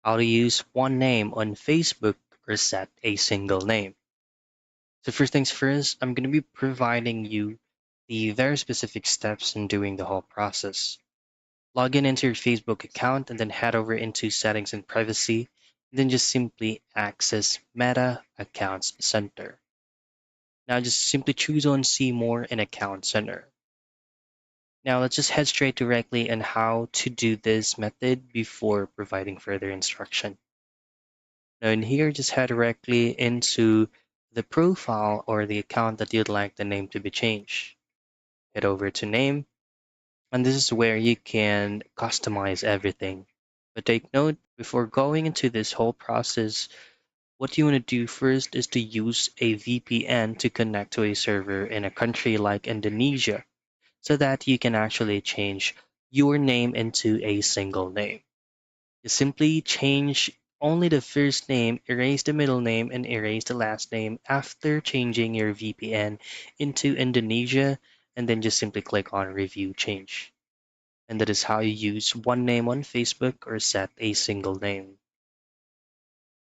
how to use one name on Facebook or set a single name. So first things first, I'm going to be providing you the very specific steps in doing the whole process. Log in into your Facebook account and then head over into settings and privacy, and then just simply access Meta Accounts Center. Now just simply choose on See More in Account Center. Now let's just head straight directly on how to do this method before providing further instruction. Now in here, just head directly into the profile or the account that you'd like the name to be changed. Head over to name, and this is where you can customize everything. But take note, before going into this whole process, what you want to do first is to use a VPN to connect to a server in a country like Indonesia so that you can actually change your name into a single name. You simply change only the first name, erase the middle name, and erase the last name after changing your VPN into Indonesia, and then just simply click on Review Change. And that is how you use one name on Facebook or set a single name.